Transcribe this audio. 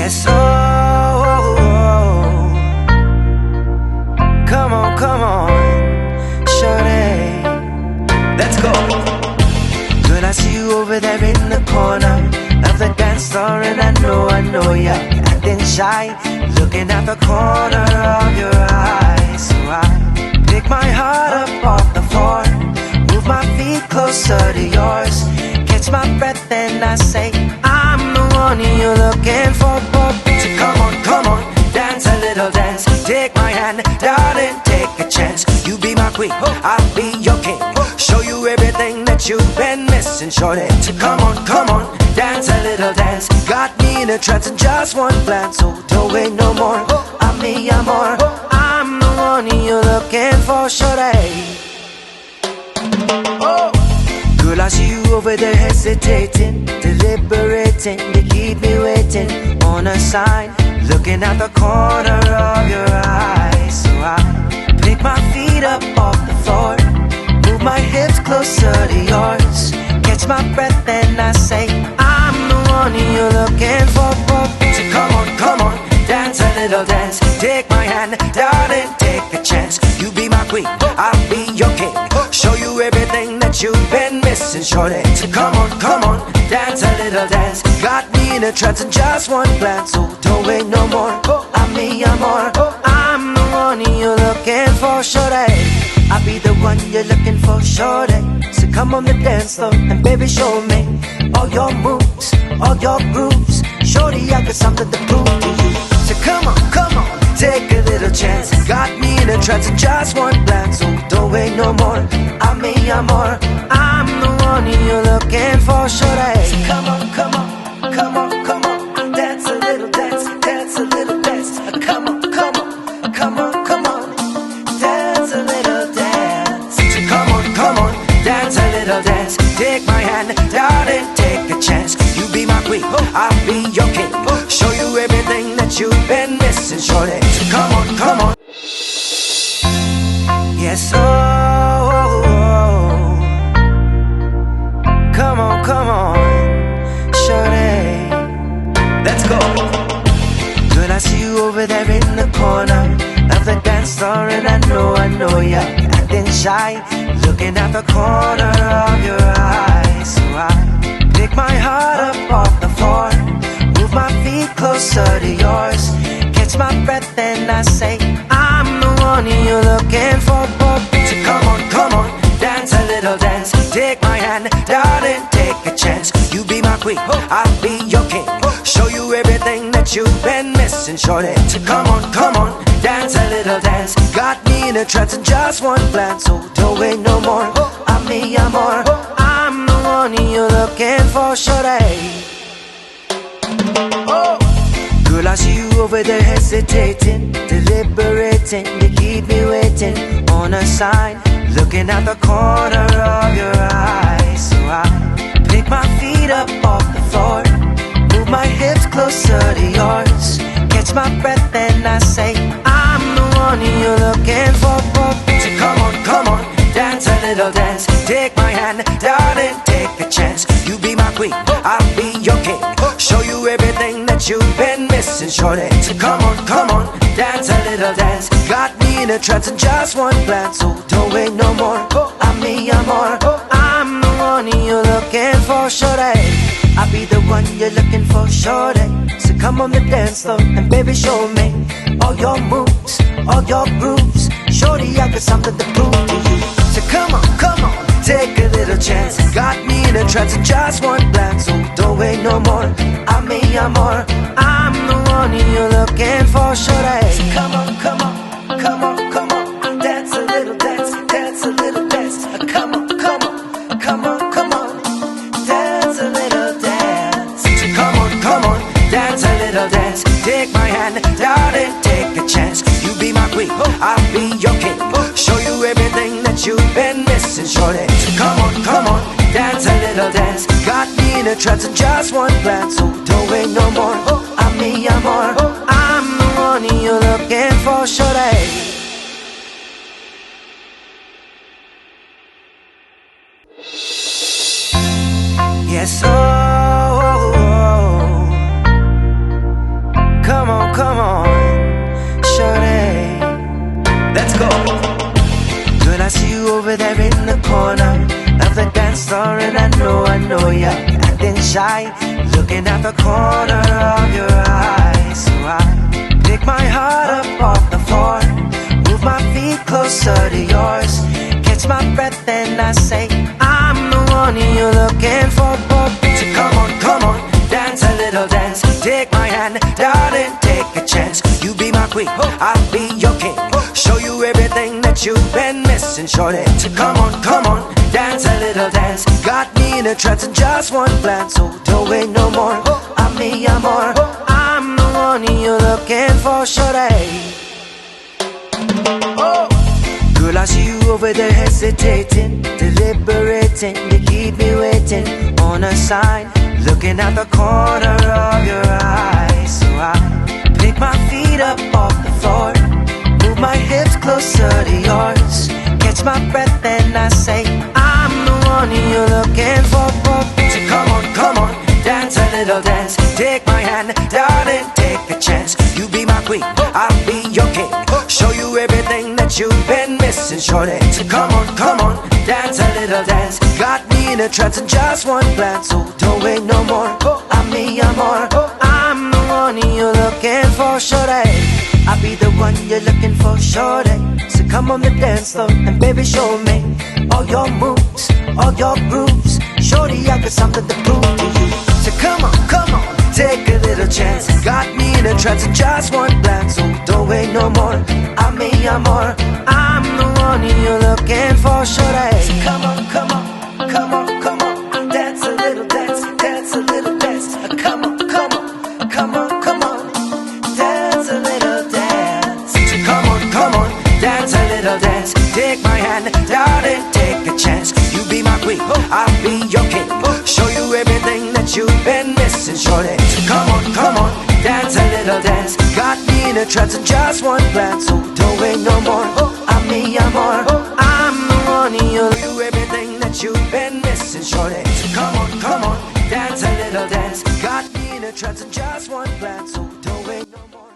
Yes, come on, shorty, let's go. Girl, I see you over there in the corner of the dance floor, and I know you're acting shy, looking at the corner of your eyes. So I pick my heart up off the floor, move my feet closer to yours, catch my breath and I say, I'm the one you're looking for. So come on, dance a little dance. Take my hand, darling, take a chance. You be my queen, I'll be your king. Show you everything that you've been missing, shorty. So come on, dance a little dance. Got me in a trance in just one glance. So don't wait no more, I'm me, I'm more. I'm the one you're looking for, shorty. Girl, I see you over there hesitating, deliberating. You keep me waiting on a sign, looking at the corner of your eyes. So I pick my feet up off the floor, move my hips closer to yours, catch my breath and I say, I'm the one you're looking for. So come on, dance a little dance. Take my hand, darling, take a chance. You be my queen, I'll be your king. Show you everything that you've been missing, shorty. So come on, dance a little dance. Got me in a trance in just one glance. So don't wait no more, I'm me, I'm more. I'm the one you're looking for, shorty. I'll be the one you're looking for, shorty. So come on the dance floor and baby show me all your moves, all your grooves. Shorty, I got something to prove to you. So come on, take a little chance. Got me in a trance in just one glance. So don't wait no more, I'm me, I'm more. I'm the one you're looking for, shorty. So come on, dance a little dance, dance a little dance. Come on, dance a little dance. So come on, dance a little dance. Take my hand, darling, take a chance. You be my queen, I'll be your king. Show you everything that you've been missing, shorty. So come on. Yes, come on, shorty, let's go. Girl, I see you over there in the corner of the dance floor, and I know you're acting shy, looking at the corner of your eyes. So I pick my heart up off the floor, move my feet closer to yours, catch my breath and I say, I'm the one you're looking for. So come on, dance a little dance. Take my hand, darling, take a chance. You be my queen, I'll be your king. Show you everything that you've been missing, shorty. So come on, dance a little dance. Got me in a trance in just one glance. So don't wait no more, I'm me, I'm more. I'm the one you're looking for, shorty. Girl, I see you over there hesitating, deliberating. You keep me waiting on a sign, looking at the corner of your eyes. So I pick my feet up off the floor, move my hips closer to yours, catch my breath and I say, I'm the one you're looking for. So come on, dance a little dance. Take my hand, darling, take a chance. You be my queen, I'll be your king. Show you everything that you've been missing, shorty. So come on, dance a little dance. Got me in a trance in just one glance. So don't wait no more, I'm me, I'm more. I'm the one you're looking for, shorty. I'll be the one you're looking for, shorty. So come on the dance floor and baby show me all your moves, all your grooves. Shorty, I got something to prove to you. So come on, take a little chance. Got me in a trance in just one glance. So don't wait no more, I'm me, I'm more. I'm the one you're looking for, shorty. So come on, dance a little dance, dance a little dance. Come on, dance a little dance. So come on, dance a little dance. Take my hand, darling, take a chance. You be my queen, I'll be your king. Show you everything that you've been missing, shorty. So come on, dance a little dance. Got me in a trance in just one glance. So don't wait no more, I'm me, I'm more. I'm the one you're looking for, shorty. Yes, looking at the corner of your eye. So I pick my heart up off the floor, move my feet closer to yours, catch my breath and I say, I'm the one you're looking for. So come on, dance a little dance. Take my hand, darling, take a chance. You be my queen, I'll be your king. Show you everything that you've been missing, shorty. So come on, dance a little dance. Got me in a trance in just one glance. So don't wait no more, I'm me, I'm more. I'm the one you're looking for, shorty. Girl, I see you over there hesitating, deliberating. You keep me waiting on a sign, looking at the corner of your eye. So I pick my feet up off the floor, move my hips closer to yours, catch my breath and I say, I'm the one you're looking for. So come on, dance a little dance. Take my hand, darling, take a chance. You be my queen, I'll be your king. Show you everything that you've been missing, shorty. So come on, dance a little dance. Got me in a trance in just one glance. So don't wait no more, I'm me, I'm more. I'm the one you're looking for, shorty. I'll be the one you're looking for, shorty. So come on the dance floor and baby show me all your moves, all your grooves. Shorty, I got something to prove to you. So come on, take a little chance. Got me in a trance in just one glance. So don't wait no more, I'm me, I'm more. I'm the one you're looking for, shorty. So come on, dance a little dance, dance a little dance. Come on, dance a little dance. So come on, dance a little dance. Take my hand, darling, take a chance. You be my queen, I'll be your king. Show you everything that you've been missing, shorty. So come on, dance a little dance. Got me in a trance in just one glance. So don't wait no more, I'm me, I'm more. I'm the one you'll do everything that you've been missing, shorty. So come on, dance a little dance. Got me in a trance in just one glance. So don't wait no more.